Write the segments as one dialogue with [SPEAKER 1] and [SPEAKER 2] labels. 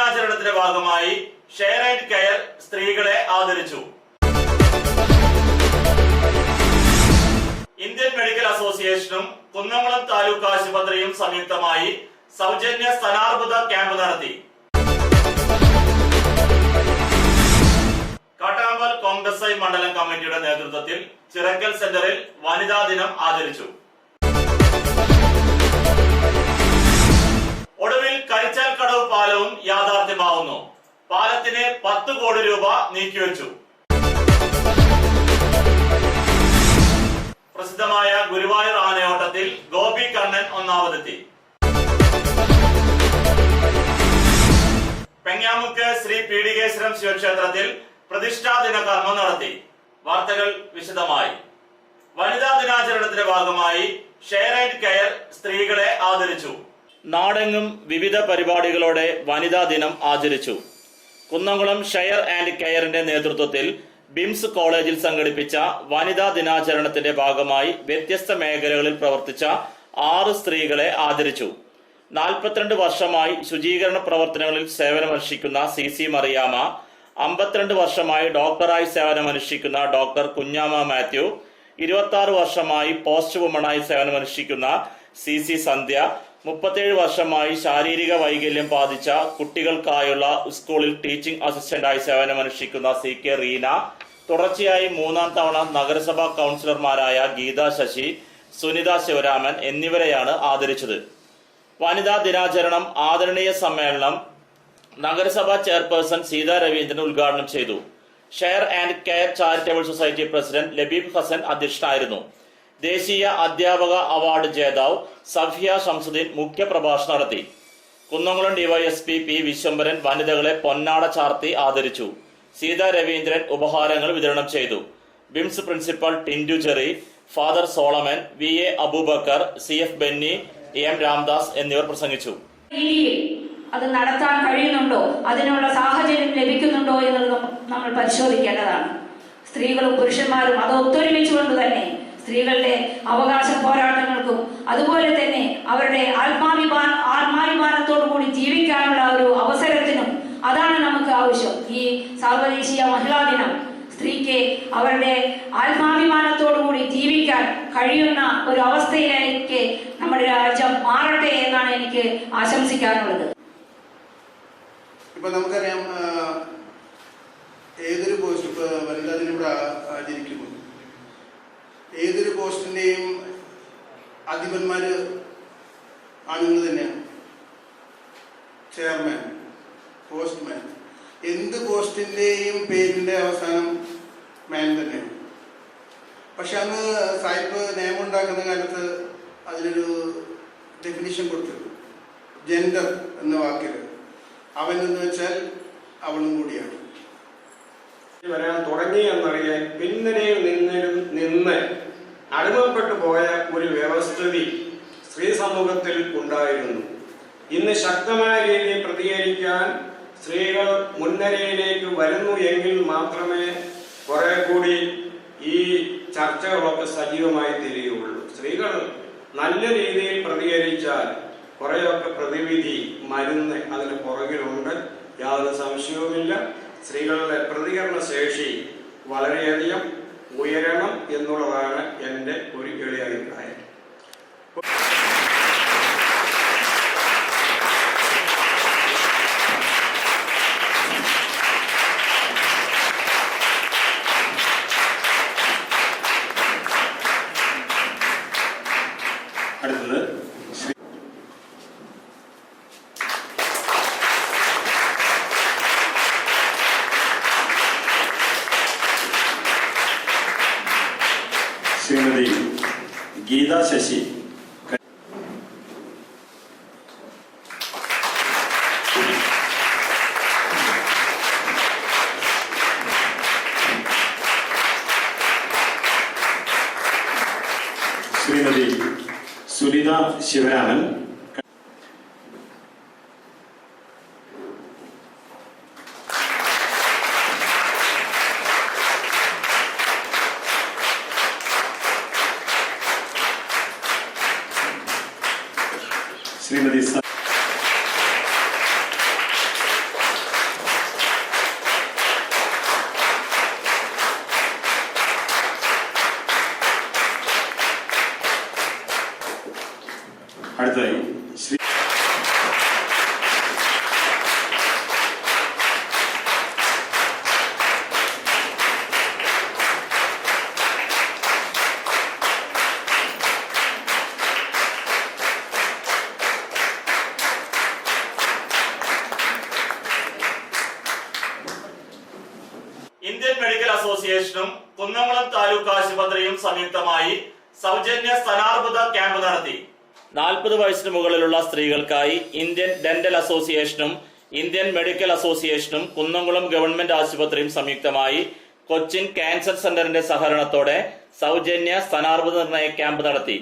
[SPEAKER 1] ദിനാചരണത്തിന്റെ ഭാഗമായി share and care സ്ത്രീകളെ ആദരിച്ചു. ഇന്ത്യൻ മെഡിക്കൽ അസോസിയേഷനും കുന്നംകുളം താലൂക്ക് ആശുപത്രിയും സംയുക്തമായി സൗജന്യ സ്ഥാനാർബുദ ക്യാമ്പ് നടത്തി. കാട്ടാമ്പൽ കോൺഗ്രസ് ഐ മണ്ഡലം കമ്മിറ്റിയുടെ നേതൃത്വത്തിൽ ചിറക്കൽ സെന്ററിൽ വനിതാ ദിനം ആചരിച്ചു. ഒടുവിൽ കരിച്ചാൽ കടവ് പാലവും യാഥാർത്ഥ്യമാവുന്നു. പാലത്തിന് 10 കോടി രൂപ നീക്കിവെച്ചു. പ്രസിദ്ധമായ ഗുരുവായൂർ ആനയോട്ടത്തിൽ ഗോപി കണ്ണൻ ഒന്നാമതെത്തി. പെങ്ങാമുക്ക് ശ്രീ പീഡികേശ്വരം ശിവക്ഷേത്രത്തിൽ പ്രതിഷ്ഠാദിന കർമ്മം നടത്തി. വാർത്തകൾ വിശദമായി. വനിതാ ദിനാചരണത്തിന്റെ ഭാഗമായി ഷെയർ ആൻഡ് കെയർ സ്ത്രീകളെ ആദരിച്ചു. നാടെങ്ങും വിവിധ പരിപാടികളോടെ വനിതാ ദിനം ആചരിച്ചു. കുന്നംകുളം ഷെയർ ആൻഡ് കെയറിന്റെ നേതൃത്വത്തിൽ ബിംസ് കോളേജിൽ സംഘടിപ്പിച്ച വനിതാ ദിനാചരണത്തിന്റെ ഭാഗമായി വ്യത്യസ്ത മേഖലകളിൽ പ്രവർത്തിച്ച 6 സ്ത്രീകളെ ആദരിച്ചു. 42 വർഷമായി ശുചീകരണ പ്രവർത്തനങ്ങളിൽ സേവനമനുഷ്ഠിക്കുന്ന CC മറിയാമ്മ, 52 വർഷമായി ഡോക്ടറായി സേവനമനുഷ്ഠിക്കുന്ന ഡോക്ടർ കുഞ്ഞാമ്മ മാത്യു, 26 വർഷമായി പോസ്റ്റ് വുമണായി സേവനമനുഷ്ഠിക്കുന്ന CC സന്ധ്യ, 37 വർഷമായി ശാരീരിക വൈകല്യം ബാധിച്ച കുട്ടികൾക്കായുള്ള സ്കൂളിൽ ടീച്ചിംഗ് അസിസ്റ്റന്റായി സേവനമനുഷ്ഠിക്കുന്ന CK റീന, തുടർച്ചയായി 3ാം തവണ നഗരസഭാ കൗൺസിലർമാരായ ഗീത ശശി, സുനിത ശിവരാമൻ എന്നിവരെയാണ് ആദരിച്ചത്. വനിതാ ദിനാചരണം ആദരണീയ സമ്മേളനം നഗരസഭാ ചെയർപേഴ്സൺ സീതാ രവീന്ദ്രൻ ഉദ്ഘാടനം ചെയ്തു. Share and care charitable society president Labeeb Hassan അധ്യക്ഷനായിരുന്നു. ദേശീയ അധ്യാപക അവാർഡ് ജേതാവ് സഫിയ ഷംസുദ്ദീൻ മുഖ്യപ്രഭാഷണം നടത്തി. കുന്നംകുളം ഡിവൈഎസ്പി P വിശ്വംഭരൻ വനിതകളെ പൊന്നാട ചാർത്തി ആദരിച്ചു. സീതാ രവീന്ദ്രൻ ഉപഹാരങ്ങൾ വിതരണം ചെയ്തു. BIMS principal Tindu Jerry, father Solomon, VA Aboobacker, CF Benny, M Ramdas എന്നിവർ പ്രസംഗിച്ചു.
[SPEAKER 2] അത് നടത്താൻ കഴിയുന്നുണ്ടോ, അതിനുള്ള സാഹചര്യം ലഭിക്കുന്നുണ്ടോ എന്നുള്ളത് നമ്മൾ പരിശോധിക്കേണ്ടതാണ്. സ്ത്രീകളും പുരുഷന്മാരും അത് ഒത്തൊരുമിച്ചുകൊണ്ട് തന്നെ സ്ത്രീകളുടെ അവകാശ പോരാട്ടങ്ങൾക്കും അതുപോലെ തന്നെ അവരുടെ ആത്മാഭിമാനത്തോടു കൂടി ജീവിക്കാനുള്ള ഒരു അവസരത്തിനും അതാണ് നമുക്ക് ആവശ്യം. ഈ സാർവദേശീയ മഹിളാ ദിനം സ്ത്രീക്ക് അവരുടെ ആത്മാഭിമാനത്തോടു കൂടി ജീവിക്കാൻ കഴിയുന്ന ഒരു അവസ്ഥയിലേക്ക് നമ്മുടെ രാജ്യം മാറട്ടെ എന്നാണ് എനിക്ക് ആശംസിക്കാനുള്ളത്.
[SPEAKER 3] ഇപ്പൊ നമുക്കറിയാം, ഏതൊരു പോസ്റ്റ് ഇപ്പൊ വനിതാ ദിനം ഇവിടെ ആചരിക്കുന്നു, ഏതൊരു പോസ്റ്റിന്റെയും അധിപന്മാര് ആണുങ്ങൾ തന്നെയാണ്. ചെയർമാൻ, പോസ്റ്റ്മാൻ, എന്ത് പോസ്റ്റിന്റെയും പേരിന്റെ അവസാനം മാൻ തന്നെയാണ്. പക്ഷെ അന്ന് സായിപ്പ് നിയമം ഉണ്ടാക്കുന്ന കാലത്ത് അതിനൊരു ഡെഫിനിഷൻ കൊടുത്തു. ജെൻഡർ എന്ന വാക്കില് അവൻ എന്ന് വെച്ചാൽ അവളും കൂടിയാണ്.
[SPEAKER 4] വരാൻ തുടങ്ങി എന്നറിയാൻ പിന്തിരയിൽ നിന്ന് അടിമപ്പെട്ടു പോയ ഒരു വ്യവസ്ഥിതി സ്ത്രീ സമൂഹത്തിൽ ഉണ്ടായിരുന്നു. ഇന്ന് ശക്തമായ രീതിയിൽ പ്രതികരിക്കാൻ സ്ത്രീകൾ മുൻനിരയിലേക്ക് വരുന്നു എങ്കിൽ മാത്രമേ കുറെ കൂടി ഈ ചർച്ചകളൊക്കെ സജീവമായി തിരിയുള്ളൂ. സ്ത്രീകൾ നല്ല രീതിയിൽ പ്രതികരിച്ചാൽ കുറെയൊക്കെ പ്രതിവിധി മരുന്ന് അതിന് പുറകിലുണ്ട്, യാതൊരു സംശയവുമില്ല. സ്ത്രീകളുടെ പ്രതികരണ ശേഷി വളരെയധികം ഉയരണം എന്നുള്ളതാണ് എൻ്റെ ഒരു എളിയ അഭിപ്രായം.
[SPEAKER 1] അടുത്തത് ശ്രീമതി ഗീത ശശി. ശ്രീമതി സുനിത ശിവരാമൻ. ശ്രീമതി അസോസിയേഷനും കുന്നംകുളം താലൂക്ക് ആശുപത്രിയും സംയുക്തമായി സൗജന്യ സ്ഥാനാർബുദ ക്യാമ്പ് നടത്തി. 40 വയസ്സിന് മുകളിലുള്ള സ്ത്രീകൾക്കായി ഇന്ത്യൻ ഡെന്റൽ അസോസിയേഷനും ഇന്ത്യൻ മെഡിക്കൽ അസോസിയേഷനും കുന്നംകുളം ഗവൺമെന്റ് ആശുപത്രിയും സംയുക്തമായി കൊച്ചിൻ ക്യാൻസർ സെന്ററിന്റെ സഹകരണത്തോടെ സൗജന്യ സ്ഥാനാർബുദ നിർണയ ക്യാമ്പ് നടത്തി.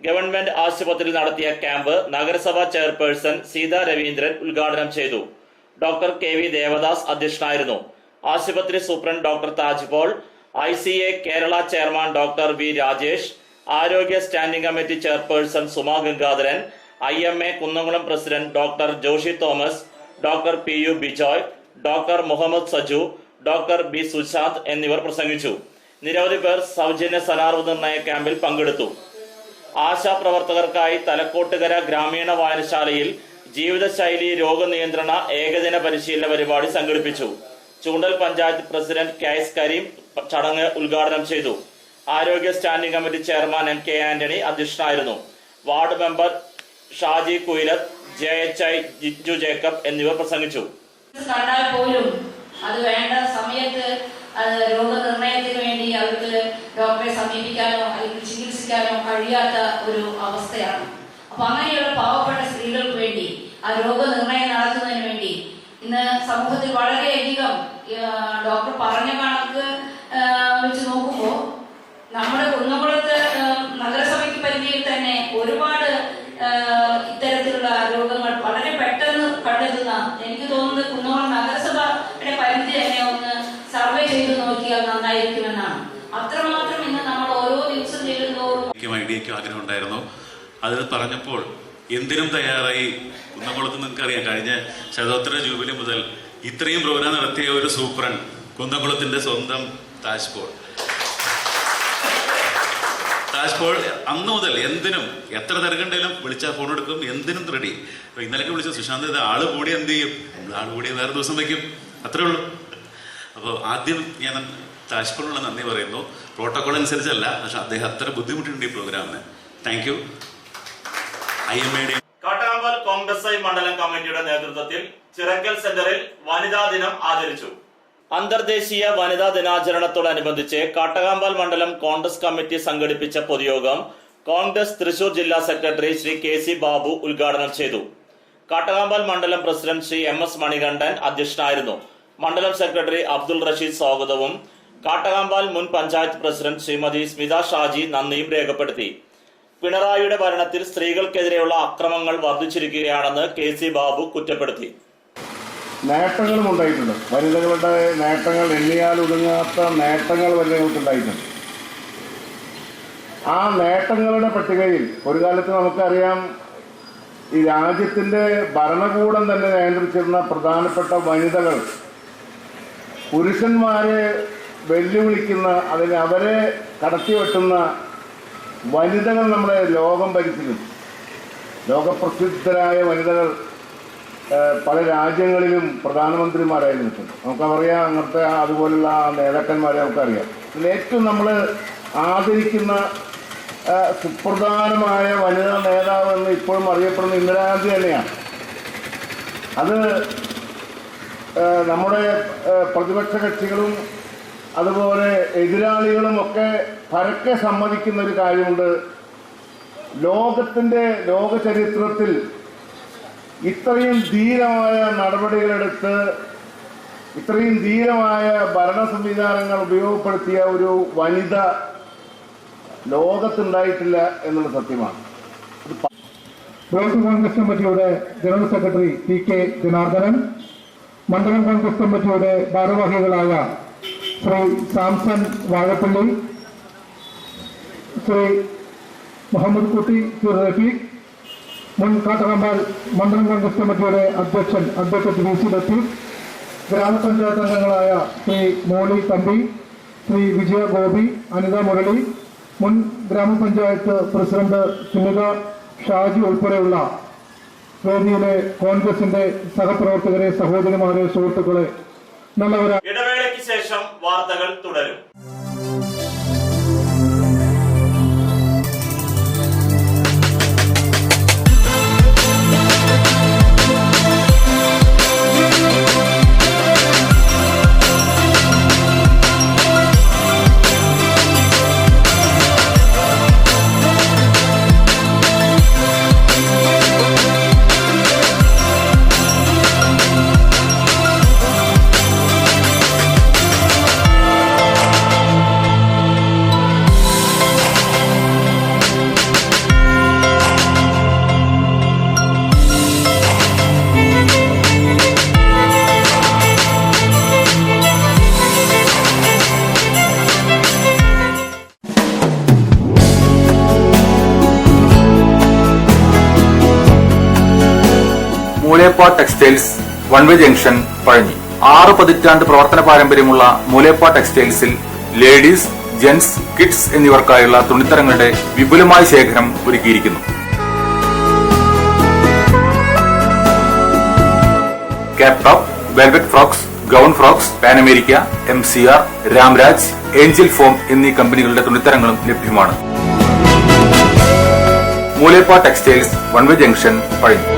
[SPEAKER 1] ഗവൺമെന്റ് ആശുപത്രിയിൽ നടത്തിയ ക്യാമ്പ് നഗരസഭാ ചെയർപേഴ്സൺ സീതാ രവീന്ദ്രൻ ഉദ്ഘാടനം ചെയ്തു. ഡോക്ടർ KV ദേവദാസ് അധ്യക്ഷനായിരുന്നു. ആശുപത്രി superintendent doctor Taj Paul, ICA Kerala chairman doctor V Rajesh, ആരോഗ്യ standing committee chairperson Suma Gangadharan, IMA Kunnamkulam president doctor Joshy Thomas, doctor PU Bijoy, doctor Muhammad Saju, doctor B Sushanth എന്നിവർ പ്രസംഗിച്ചു. നിരവധി പേർ സൗജന്യ സ്ഥാനാർബുദ നിർണയ ക്യാമ്പിൽ പങ്കെടുത്തു. ആശാപ്രവർത്തകർക്കായി തലക്കോട്ടുകര ഗ്രാമീണ വായനശാലയിൽ ജീവിതശൈലി രോഗനിയന്ത്രണ ഏകദിന പരിശീലന പരിപാടി സംഘടിപ്പിച്ചു. ചൂണ്ടൽ പഞ്ചായത്ത് പ്രസിഡന്റ് KS കരീം ചടങ്ങ് ഉദ്ഘാടനം ചെയ്തു. ആരോഗ്യ standing committee chairman MK Antony അധ്യക്ഷനായിരുന്നു. Ward member Shaji Kuyilath, JHI Jiju Jacob എന്നിവർ പ്രസംഗിച്ചു.
[SPEAKER 2] കണ്ടാൽ പോലും അത് വേണ്ട സമയത്ത് രോഗനിർണയത്തിന് വേണ്ടി അവർക്ക് ഡോക്ടറെ സമീപിക്കാനോ അല്ലെങ്കിൽ ചികിത്സിക്കാനോ കഴിയാത്ത ഒരു അവസ്ഥയാണ്. അപ്പൊ അങ്ങനെയുള്ള പാവപ്പെട്ട സ്ത്രീകൾക്ക് വേണ്ടി ആ രോഗനിർണയം നടത്തുന്നതിന് വേണ്ടി ഇന്ന് സമൂഹത്തിൽ വളരെയധികം ഡോക്ടർ പറഞ്ഞ കണക്ക് വെച്ച് നോക്കുമ്പോൾ നമ്മുടെ കുന്നംകുളത്ത് നഗരസഭയ്ക്ക് പരിധിയിൽ തന്നെ ഒരുപാട് ഇത്തരത്തിലുള്ള രോഗങ്ങൾ വളരെ പെട്ടെന്ന് കണ്ടെത്തുന്ന, എനിക്ക് തോന്നുന്നത് കുന്നംകുളം നഗരസഭയുടെ പരിധി തന്നെ ഒന്ന് സർവേ ചെയ്ത് നോക്കിയാൽ നന്നായിരിക്കുമെന്നാണ്. അത്രമാത്രം ഇന്ന് നമ്മൾ ഓരോ ദിവസം ചെല്ലുന്നതോറും
[SPEAKER 5] ഐഡിയയ്ക്കും ആഗ്രഹം ഉണ്ടായിരുന്നു. അത് പറഞ്ഞപ്പോൾ എന്തിനും തയ്യാറായി. കുന്നംകുളത്ത് നിങ്ങൾക്കറിയാം, കഴിഞ്ഞ ശതോത്തര ജൂബിലി മുതൽ ഇത്രയും പ്രോഗ്രാം നടത്തിയ ഒരു സൂപ്രണ്ട് കുന്നംകുളത്തിന്റെ സ്വന്തം താജ് പോൾ അന്ന് മുതൽ എന്തിനും എത്ര തിരക്കുണ്ടെങ്കിലും വിളിച്ചാൽ ഫോൺ എടുക്കും, എന്തിനും റെഡി. അപ്പൊ ഇന്നലെയൊക്കെ വിളിച്ച സുശാന്ത് ഇത് ആള് കൂടി എന്ത് ചെയ്യും, ആള് കൂടി വേറെ ദിവസം വയ്ക്കും, അത്രേ ഉള്ളൂ. അപ്പോൾ ആദ്യം ഞാൻ താജ് പോളിനുള്ള നന്ദി പറയുന്നു. പ്രോട്ടോകോൾ അനുസരിച്ചല്ല, പക്ഷെ അദ്ദേഹം അത്ര ബുദ്ധിമുട്ടുണ്ട് ഈ പ്രോഗ്രാമിന്. Thank you. IMA
[SPEAKER 1] Kattakampal Congress മണ്ഡലം കമ്മിറ്റിയുടെ നേതൃത്വത്തിൽ ചിറക്കൽ സെന്ററിൽ വനിതാ ദിനം ആചരിച്ചു. അന്തർദേശീയ വനിതാ ദിനാചരണത്തോടനുബന്ധിച്ച് കാട്ടകമ്പാൽ മണ്ഡലം കോൺഗ്രസ് കമ്മിറ്റി സംഘടിപ്പിച്ച പൊതുയോഗം കോൺഗ്രസ് തൃശൂർ ജില്ലാ സെക്രട്ടറി ശ്രീ KC ബാബു ഉദ്ഘാടനം ചെയ്തു. കാട്ടകമ്പാൽ മണ്ഡലം പ്രസിഡന്റ് ശ്രീ MS മണികണ്ഠൻ അധ്യക്ഷനായിരുന്നു. മണ്ഡലം സെക്രട്ടറി അബ്ദുൾ റഷീദ് സ്വാഗതവും കാട്ടകമ്പാൽ മുൻ പഞ്ചായത്ത് പ്രസിഡന്റ് ശ്രീമതി സ്മിത ഷാജി നന്ദിയും രേഖപ്പെടുത്തി. പിണറായിയുടെ ഭരണത്തിൽ സ്ത്രീകൾക്കെതിരെയുള്ള അക്രമങ്ങൾ വർദ്ധിച്ചിരിക്കുകയാണെന്ന് KC ബാബു കുറ്റപ്പെടുത്തി.
[SPEAKER 6] നേട്ടങ്ങളും ഉണ്ടായിട്ടുണ്ട്. വനിതകളുടെ നേട്ടങ്ങൾ എണ്ണിയാൽ ഒതുങ്ങാത്ത നേട്ടങ്ങൾ വനിതകൾക്കുണ്ടായിട്ടുണ്ട്. ആ നേട്ടങ്ങളുടെ പട്ടികയിൽ ഒരു കാലത്ത് നമുക്കറിയാം, ഈ രാജ്യത്തിന്റെ ഭരണകൂടം തന്നെ നിയന്ത്രിച്ചിരുന്ന പ്രധാനപ്പെട്ട വനിതകൾ പുരുഷന്മാരെ വെല്ലുവിളിക്കുന്ന, അതിന് അവരെ കടത്തിവെട്ടുന്ന വനിതകൾ നമ്മുടെ ലോകം ഭരിച്ചിരുന്നു. ലോകപ്രസിദ്ധരായ വനിതകൾ പല രാജ്യങ്ങളിലും പ്രധാനമന്ത്രിമാരായിരുന്നിട്ടുണ്ട്. നമുക്കറിയാം, അങ്ങനത്തെ അതുപോലുള്ള നേതാക്കന്മാരെ നമുക്കറിയാം. ഇതിൽ ഏറ്റവും നമ്മൾ ആദരിക്കുന്ന സുപ്രധാനമായ വനിതാ നേതാവ് എന്ന് ഇപ്പോഴും അറിയപ്പെടുന്ന ഇന്ദിരാഗാന്ധി തന്നെയാണ്. അത് നമ്മുടെ പ്രതിപക്ഷ കക്ഷികളും അതുപോലെ എതിരാളികളും ഒക്കെ പരക്കെ സമ്മതിക്കുന്ന ഒരു കാര്യമുണ്ട്. ലോക ചരിത്രത്തിൽ ഇത്രയും ധീരമായ നടപടികളെടുത്ത് ഇത്രയും ധീരമായ ഭരണ സംവിധാനങ്ങൾ ഉപയോഗപ്പെടുത്തിയ ഒരു വനിത ലോകത്തുണ്ടായിട്ടില്ല എന്നുള്ള സത്യമാണ്.
[SPEAKER 7] ബ്ലോക്ക് കോൺഗ്രസ് കമ്മിറ്റിയുടെ ജനറൽ സെക്രട്ടറി PK ജനാർദ്ദനൻ, മണ്ഡലം കോൺഗ്രസ് കമ്മിറ്റിയുടെ ഭാരവാഹികളായ ശ്രീ സാംസൺ വാഴപ്പള്ളി, ശ്രീ മുഹമ്മദ് കുട്ടി, ശ്രീ റഫീഖ്, മുൻ കാട്ടകമ്പാൽ മണ്ഡലം കോൺഗ്രസ് കമ്മിറ്റിയുടെ അധ്യക്ഷൻ അഡ്വക്കേറ്റ് VC ലത്തീഫ്, ഗ്രാമപഞ്ചായത്ത് അംഗങ്ങളായ ശ്രീ മോളി തമ്പി, ശ്രീ വിജയ ഗോപി, അനിത മുരളി, മുൻ ഗ്രാമപഞ്ചായത്ത് പ്രസിഡന്റ് സുനിത ഷാജി ഉൾപ്പെടെയുള്ള വേദിയിലെ കോൺഗ്രസിന്റെ സഹപ്രവർത്തകരെ, സഹോദരിമാരെ, സുഹൃത്തുക്കളെ, നല്ലവരാ.
[SPEAKER 1] ഇടവേളയ്ക്ക് ശേഷം വാർത്തകൾ തുടരും.
[SPEAKER 8] മൂലേപ്പ ടെക്സ്റ്റൈൽസ് വൺവേ ജംഗ്ഷൻ പഴഞ്ഞി. 6 പതിറ്റാണ്ട് പ്രവർത്തന പാരമ്പര്യമുള്ള മൂലേപ്പ ടെക്സ്റ്റൈൽസിൽ ലേഡീസ്, ജെന്റ്സ്, കിഡ്സ് എന്നിവർക്കായുള്ള തുണിത്തരങ്ങളുടെ വിപുലമായ ശേഖരം ഒരുക്കിയിരിക്കുന്നു. Cap top, velvet frocks, gown frocks, pan America, MCR, Ramraj, Angel form എന്നീ കമ്പനികളുടെ തുണിത്തരങ്ങളും ലഭ്യമാണ്. മൂലേപ്പ ടെക്സ്റ്റൈൽസ് വൺവേ ജംഗ്ഷൻ പഴഞ്ഞി.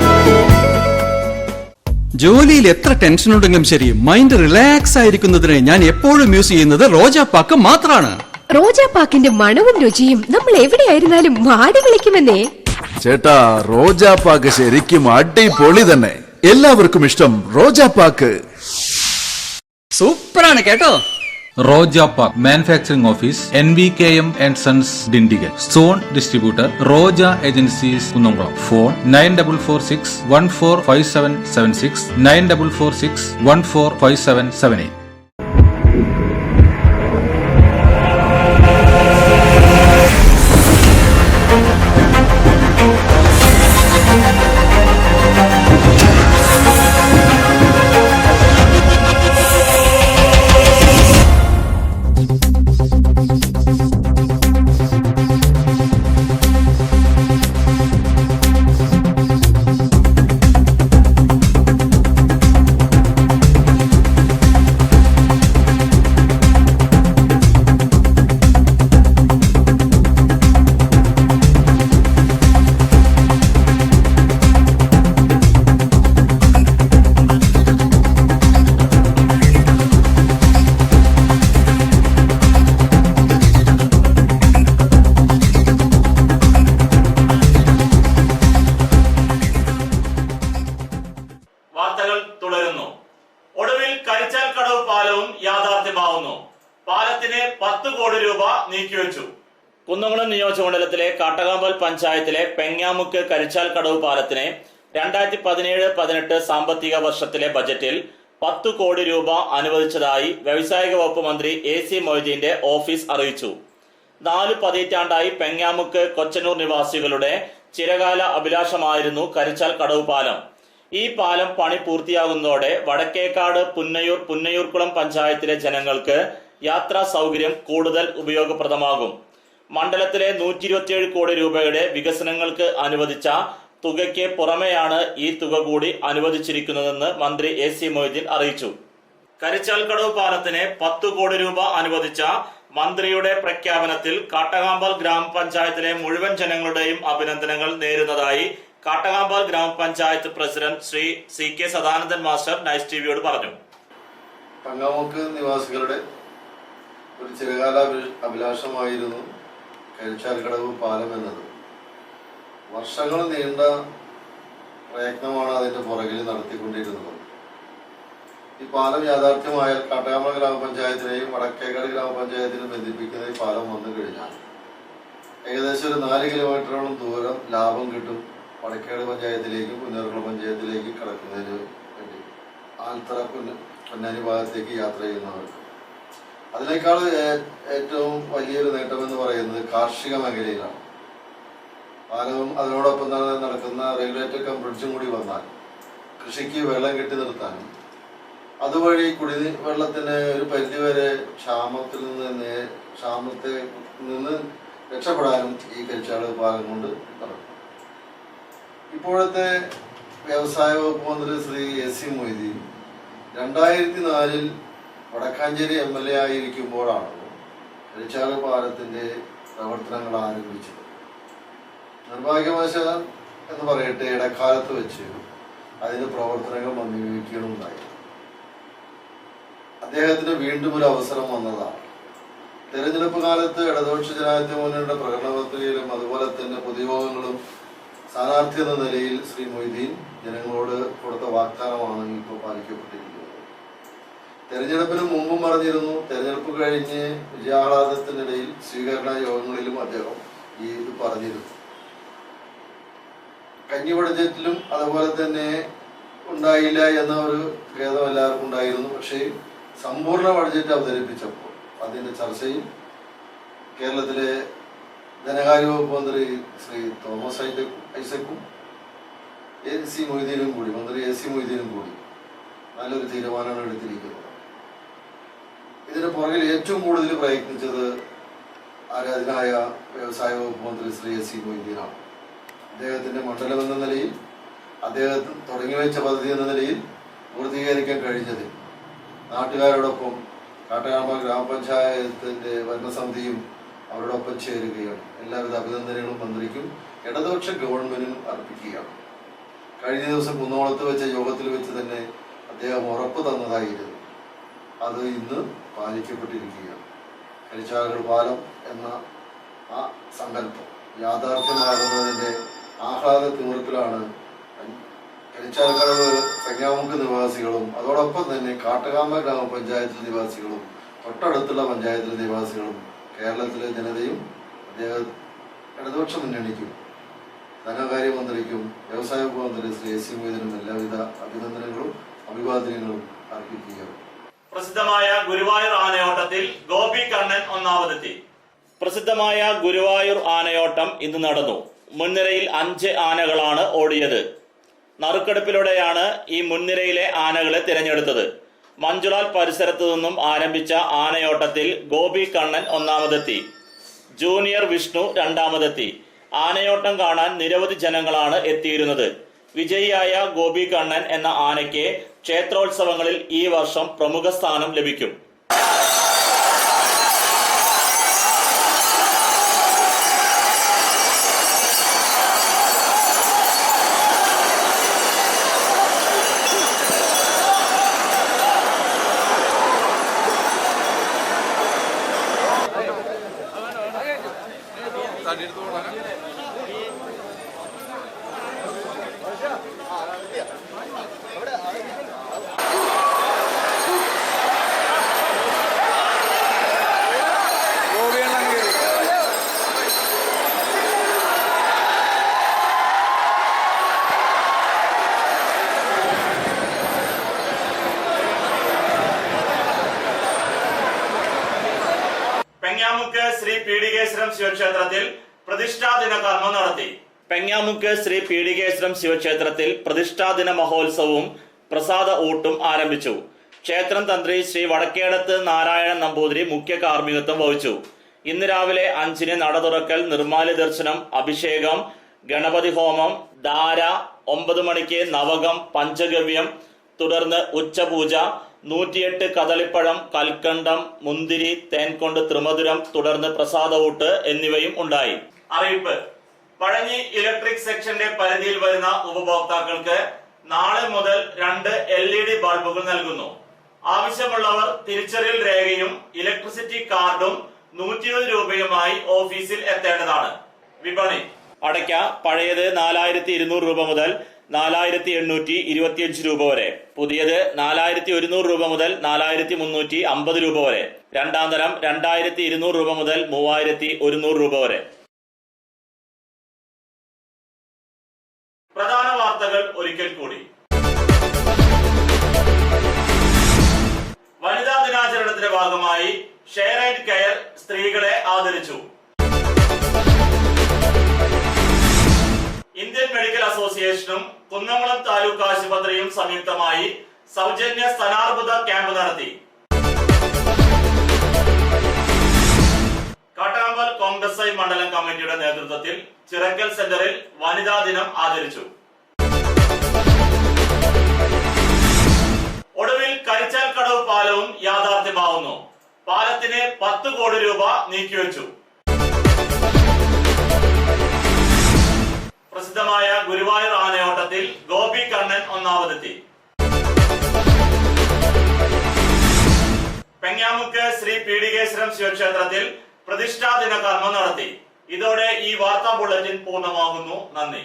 [SPEAKER 9] ജോലിയിൽ എത്ര ടെൻഷൻ ഉണ്ടെങ്കിലും ശരി, മൈൻഡ് റിലാക്സ് ആയിരിക്കുന്നതിന് ഞാൻ എപ്പോഴും യൂസ് ചെയ്യുന്നത് റോജാപ്പാക്ക് മാത്രമാണ്.
[SPEAKER 10] റോജാപ്പാക്കിന്റെ മണവും രുചിയും നമ്മൾ എവിടെയായിരുന്നാലും മാടി വിളിക്കുമെന്നേ.
[SPEAKER 11] ചേട്ടാ, റോജാപ്പാക്ക് ശരിക്കും അടിപൊളി തന്നെ. എല്ലാവർക്കും ഇഷ്ടം റോജാപ്പാക്ക്.
[SPEAKER 9] സൂപ്പറാണ് കേട്ടോ.
[SPEAKER 12] Rojapakku manufacturing office NVKM & Sons Dindigul. Zone distributor Roja agencies Kunnamkulam. Phone 9446145776 9446145778.
[SPEAKER 1] വാർത്തകൾ തുടരുന്നു. ഒടുവിൽ കരിച്ചാൽക്കടവ് പാലവും യാഥാർത്ഥ്യമാവുന്നു. പാലത്തിന് 10 കോടി രൂപ നീക്കിവെച്ചു. കുന്നംകുളം നിയോജകമണ്ഡലത്തിലെ കാട്ടകാമ്പൽ പഞ്ചായത്തിലെ പെങ്ങാമുക്ക് കരിച്ചാൽക്കടവ് പാലത്തിന് 2017-18 സാമ്പത്തിക വർഷത്തിലെ ബജറ്റിൽ 10 കോടി രൂപ അനുവദിച്ചതായി വ്യവസായിക വകുപ്പ് മന്ത്രി AC മൊയ്തീന്റെ ഓഫീസ് അറിയിച്ചു. 4 പതിറ്റാണ്ടായി പെങ്ങാമുക്ക് കൊച്ചനൂർ നിവാസികളുടെ ചിരകാല അഭിലാഷമായിരുന്നു കരിച്ചാൽക്കടവ് പാലം. ഈ പാലം പണി പൂർത്തിയാകുന്നതോടെ വടക്കേക്കാട് പുന്നയൂർക്കുളം പഞ്ചായത്തിലെ ജനങ്ങൾക്ക് യാത്രാ സൗകര്യം കൂടുതൽ ഉപയോഗപ്രദമാകും. മണ്ഡലത്തിലെ 127 കോടി രൂപയുടെ വികസനങ്ങൾക്ക് അനുവദിച്ച തുകയ്ക്ക് പുറമെയാണ് ഈ തുക കൂടി അനുവദിച്ചിരിക്കുന്നതെന്ന് മന്ത്രി AC മൊയ്തീൻ അറിയിച്ചു. കരിച്ചാൽക്കടവ് പാലത്തിന് 10 കോടി രൂപ അനുവദിച്ച മന്ത്രിയുടെ പ്രഖ്യാപനത്തിൽ കാട്ടകാമ്പൽ ഗ്രാമപഞ്ചായത്തിലെ മുഴുവൻ ജനങ്ങളുടെയും അഭിനന്ദനങ്ങൾ നേരുന്നതായി കാട്ടകാമ്പൽ ഗ്രാമപഞ്ചായത്ത് president Shri CK Sadanandan master Nice ടിവിയോട് പറഞ്ഞു.
[SPEAKER 13] പെങ്ങാമുക്ക് നിവാസികളുടെ ഒരു ചിരകാല അഭിലാഷമായിരുന്നു കരിച്ചാൽക്കടവ് പാലം എന്നത്. വർഷങ്ങൾ നീണ്ട പ്രയത്നമാണ് അതിന്റെ പുറകിൽ നടത്തിക്കൊണ്ടിരുന്നത്. ഈ പാലം യാഥാർത്ഥ്യമായാൽ കാട്ടകാമ്പൽ ഗ്രാമപഞ്ചായത്തിനെയും വടക്കേക്കാട് ഗ്രാമപഞ്ചായത്തിനെയും ബന്ധിപ്പിക്കുന്ന ഈ പാലം വന്നു കഴിഞ്ഞാൽ ഏകദേശം ഒരു 4 കിലോമീറ്ററോളം ദൂരം ലാഭം കിട്ടും. വടക്കേട് പഞ്ചായത്തിലേക്കും പുന്നയൂർക്കുളം പഞ്ചായത്തിലേക്കും കടക്കുന്നതിന് വേണ്ടി ആൽത്തറ പൊന്നാനി ഭാഗത്തേക്ക് യാത്ര ചെയ്യുന്നവർക്ക്. അതിനേക്കാൾ ഏറ്റവും വലിയൊരു നേട്ടമെന്ന് പറയുന്നത് കാർഷിക മേഖലയിലാണ്. പാലവും അതിനോടൊപ്പം തന്നെ നടക്കുന്ന റെയിൽവേറ്റർ കം ബ്രിഡ്ജും കൂടി വന്നാൽ കൃഷിക്ക് വെള്ളം കെട്ടി നിർത്താനും അതുവഴി വെള്ളത്തിന് ഒരു പരിധിവരെ ക്ഷാമത്തിൽ നിന്ന് രക്ഷപ്പെടാനും ഈ കരിച്ചാല് പാലം കൊണ്ട് നടക്കും. ഇപ്പോഴത്തെ വ്യവസായ വകുപ്പ് മന്ത്രി ശ്രീ AC മൊയ്തീൻ 2004 വടക്കാഞ്ചേരി MLA ആയിരിക്കുമ്പോഴാണ് കരിച്ചാല് പാലത്തിന്റെ പ്രവർത്തനങ്ങൾ ആരംഭിച്ചത്. നിർഭാഗ്യവശാൽ എന്ന് പറയട്ടെ, ഇടക്കാലത്ത് വെച്ച് അതിന്റെ പ്രവർത്തനങ്ങൾ മന്ദീഭവിക്കുകയുണ്ടായി. അദ്ദേഹത്തിന് വീണ്ടും ഒരു അവസരം വന്നതാണ്. തെരഞ്ഞെടുപ്പ് കാലത്ത് ഇടതുപക്ഷ ജനാധിപത്യ മുന്നണിയുടെ പ്രകടന പത്രികയിലും അതുപോലെ തന്നെ പൊതുയോഗങ്ങളും സ്ഥാനാർത്ഥി എന്ന നിലയിൽ ശ്രീ മൊയ്തീൻ ജനങ്ങളോട് കൊടുത്ത വാഗ്ദാനമാണ് ഇപ്പോൾ പാലിക്കപ്പെട്ടിരിക്കുന്നത്. തെരഞ്ഞെടുപ്പിന് മുമ്പും പറഞ്ഞിരുന്നു. തെരഞ്ഞെടുപ്പ് കഴിഞ്ഞ് വിജയാഹ്ലാദത്തിനിടയിൽ സ്വീകരണ യോഗങ്ങളിലും അദ്ദേഹം ഇത് പറഞ്ഞിരുന്നു. കഞ്ഞി ബഡ്ജറ്റിലും അതുപോലെ തന്നെ ഉണ്ടായില്ല എന്ന ഒരു ഖേദം എല്ലാവർക്കും ഉണ്ടായിരുന്നു. പക്ഷേ സമ്പൂർണ്ണ ബഡ്ജറ്റ് അവതരിപ്പിച്ചപ്പോൾ അതിന്റെ ചർച്ചയിൽ കേരളത്തിലെ ധനകാര്യ വകുപ്പ് മന്ത്രി ശ്രീ തോമസ് ഐസക്കും മന്ത്രി AC മൊയ്തീനും കൂടി നല്ലൊരു തീരുമാനമാണ് എടുത്തിരിക്കുന്നത്. ഇതിന് പുറകിൽ ഏറ്റവും കൂടുതൽ പ്രയത്നിച്ചത് ആരാധനായ വ്യവസായ വകുപ്പ് മന്ത്രി ശ്രീ AC മൊയ്തീനാണ്. അദ്ദേഹത്തിന്റെ മണ്ഡലം എന്ന നിലയിൽ, അദ്ദേഹം തുടങ്ങിവെച്ച പദ്ധതി എന്ന നിലയിൽ പൂർത്തീകരിക്കാൻ കഴിഞ്ഞതിൽ നാട്ടുകാരോടൊപ്പം കാട്ടകാമ്പ ഗ്രാമപഞ്ചായത്തിന്റെ ഭരണസമിതിയും അവരോടൊപ്പം ചേരുകയാണ്. എല്ലാവിധ അഭിനന്ദനങ്ങളും മന്ത്രിക്കും ഇടതുപക്ഷ ഗവൺമെന്റിനും അർപ്പിക്കുകയാണ്. കഴിഞ്ഞ ദിവസം കുന്നോളത്ത് വെച്ച യോഗത്തിൽ വെച്ച് തന്നെ അദ്ദേഹം ഉറപ്പ് തന്നതായിരുന്നു. അത് ഇന്ന് പാലിക്കപ്പെട്ടിരിക്കുകയാണ്. കരിച്ചാലുകൾ പാലം എന്ന ആ സങ്കല്പം യാഥാർത്ഥ്യമാകുന്നതിൻ്റെ ആഹ്ലാദ തിമിർപ്പിലാണ് കരിച്ചാൽക്കടവ് സംഗ്രാമുക്ക് നിവാസികളും അതോടൊപ്പം തന്നെ കാട്ടകാമ്പ ഗ്രാമപഞ്ചായത്തിലെ നിവാസികളും തൊട്ടടുത്തുള്ള പഞ്ചായത്തിലെ നിവാസികളും കേരളത്തിലെ ജനതയും അദ്ദേഹം ഇടതുപക്ഷ മുന്നണിക്കും ധനകാര്യമന്ത്രിക്കും വ്യവസായ വകുപ്പ് മന്ത്രി ശ്രീ AC മൊയ്തീനും എല്ലാവിധ അഭിനന്ദനങ്ങളും അഭിവാദനങ്ങളും അർപ്പിക്കുകയാണ്.
[SPEAKER 1] പ്രസിദ്ധമായ ഗുരുവായൂർ ആനയോട്ടത്തിൽ ഗോപി കണ്ണൻ ഒന്നാമതെത്തി. പ്രസിദ്ധമായ ഗുരുവായൂർ ആനയോട്ടം ഇന്ന് നടന്നു. മുൻനിരയിൽ 5 ആനകളാണ് ഓടിയത്. നറുക്കെടുപ്പിലൂടെയാണ് ഈ മുൻനിരയിലെ ആനകളെ തിരഞ്ഞെടുത്തത്. മഞ്ജുളാൽ പരിസരത്തു നിന്നും ആരംഭിച്ച ആനയോട്ടത്തിൽ ഗോപി കണ്ണൻ ഒന്നാമതെത്തി. ജൂനിയർ വിഷ്ണു രണ്ടാമതെത്തി. ആനയോട്ടം കാണാൻ നിരവധി ജനങ്ങളാണ് എത്തിയിരുന്നത്. വിജയിയായ ഗോപി കണ്ണൻ എന്ന ആനയ്ക്ക് ക്ഷേത്രോത്സവങ്ങളിൽ ഈ വർഷം പ്രമുഖ സ്ഥാനം ലഭിക്കും. പെങ്ങാമുക്ക് ശ്രീ പീഡികേശ്വരം ശിവക്ഷേത്രത്തിൽ പ്രതിഷ്ഠാദിന കർമ്മം നടത്തി. പെങ്ങാമുക്ക് ശ്രീ പീഡികേശ്വരം ശിവക്ഷേത്രത്തിൽ പ്രതിഷ്ഠാദിന മഹോത്സവവും പ്രസാദ ഊട്ടും ആരംഭിച്ചു. ക്ഷേത്രം തന്ത്രി ശ്രീ വടക്കേടത്ത് നാരായണൻ നമ്പൂതിരി മുഖ്യ കാർമ്മികത്വം വഹിച്ചു. ഇന്ന് രാവിലെ 5-ന് നട തുറക്കൽ, നിർമ്മാല്യ ദർശനം, അഭിഷേകം, ഗണപതി ഹോമം, ധാര, 9 മണിക്ക് നവകം, പഞ്ചഗവ്യം, തുടർന്ന് ഉച്ചപൂജ, 108 കദളിപ്പഴം, കൽക്കണ്ടം, മുന്തിരി, തേൻകൊണ്ട് ത്രിമധുരം, തുടർന്ന് പ്രസാദ ഊട്ട് എന്നിവയും ഉണ്ടായി. അറിയിപ്പ്: പഴഞ്ഞി ഇലക്ട്രിക് സെക്ഷന്റെ പരിധിയിൽ വരുന്ന ഉപഭോക്താക്കൾക്ക് നാളെ മുതൽ 2 LED ബൾബുകൾ നൽകുന്നു. ആവശ്യമുള്ളവർ തിരിച്ചറിയൽ രേഖയും ഇലക്ട്രിസിറ്റി കാർഡും 120 രൂപയുമായി ഓഫീസിൽ എത്തേണ്ടതാണ്. വിപണി: അടയ്ക്ക പഴയത് 4200 രൂപ മുതൽ 4825 രൂപ വരെ, പുതിയത് 4100 രൂപ മുതൽ 4350 രൂപ വരെ, രണ്ടാം തരം 2200 രൂപ മുതൽ 3100 രൂപ വരെ. പ്രധാന വാർത്തകൾ ഒരിക്കൽ കൂടി. വനിതാ ദിനാചരണത്തിന്റെ ഭാഗമായി ഷെയർ ആൻഡ് കെയർ സ്ത്രീകളെ ആദരിച്ചു. ഇന്ത്യൻ മെഡിക്കൽ അസോസിയേഷനും കുന്നംകുളം താലൂക്ക് ആശുപത്രിയും സംയുക്തമായി സൗജന്യ സ്തനാർബുദ ക്യാമ്പ് നടത്തി. കാട്ടാമ്പൽ കോൺഗ്രസ് ഐ മണ്ഡലം കമ്മിറ്റിയുടെ നേതൃത്വത്തിൽ ചിറക്കൽ സെന്ററിൽ വനിതാ ദിനം ആചരിച്ചു. ഒടുവിൽ കരിച്ചാൽക്കടവ് പാലവും യാഥാർത്ഥ്യമാവുന്നു. പാലത്തിന് 10 കോടി രൂപ നീക്കിവെച്ചു. പ്രസിദ്ധമായ ഗുരുവായൂർ ആനയോട്ടത്തിൽ ഗോപി കണ്ണൻ ഒന്നാമതെത്തി. പെങ്ങാമുക്ക് ശ്രീ പീഡികേശ്വരം ശിവക്ഷേത്രത്തിൽ പ്രതിഷ്ഠാദിന കർമ്മം നടത്തി. ഇതോടെ ഈ വാർത്താ ബുള്ളറ്റിൻ പൂർണ്ണമാകുന്നു. നന്ദി.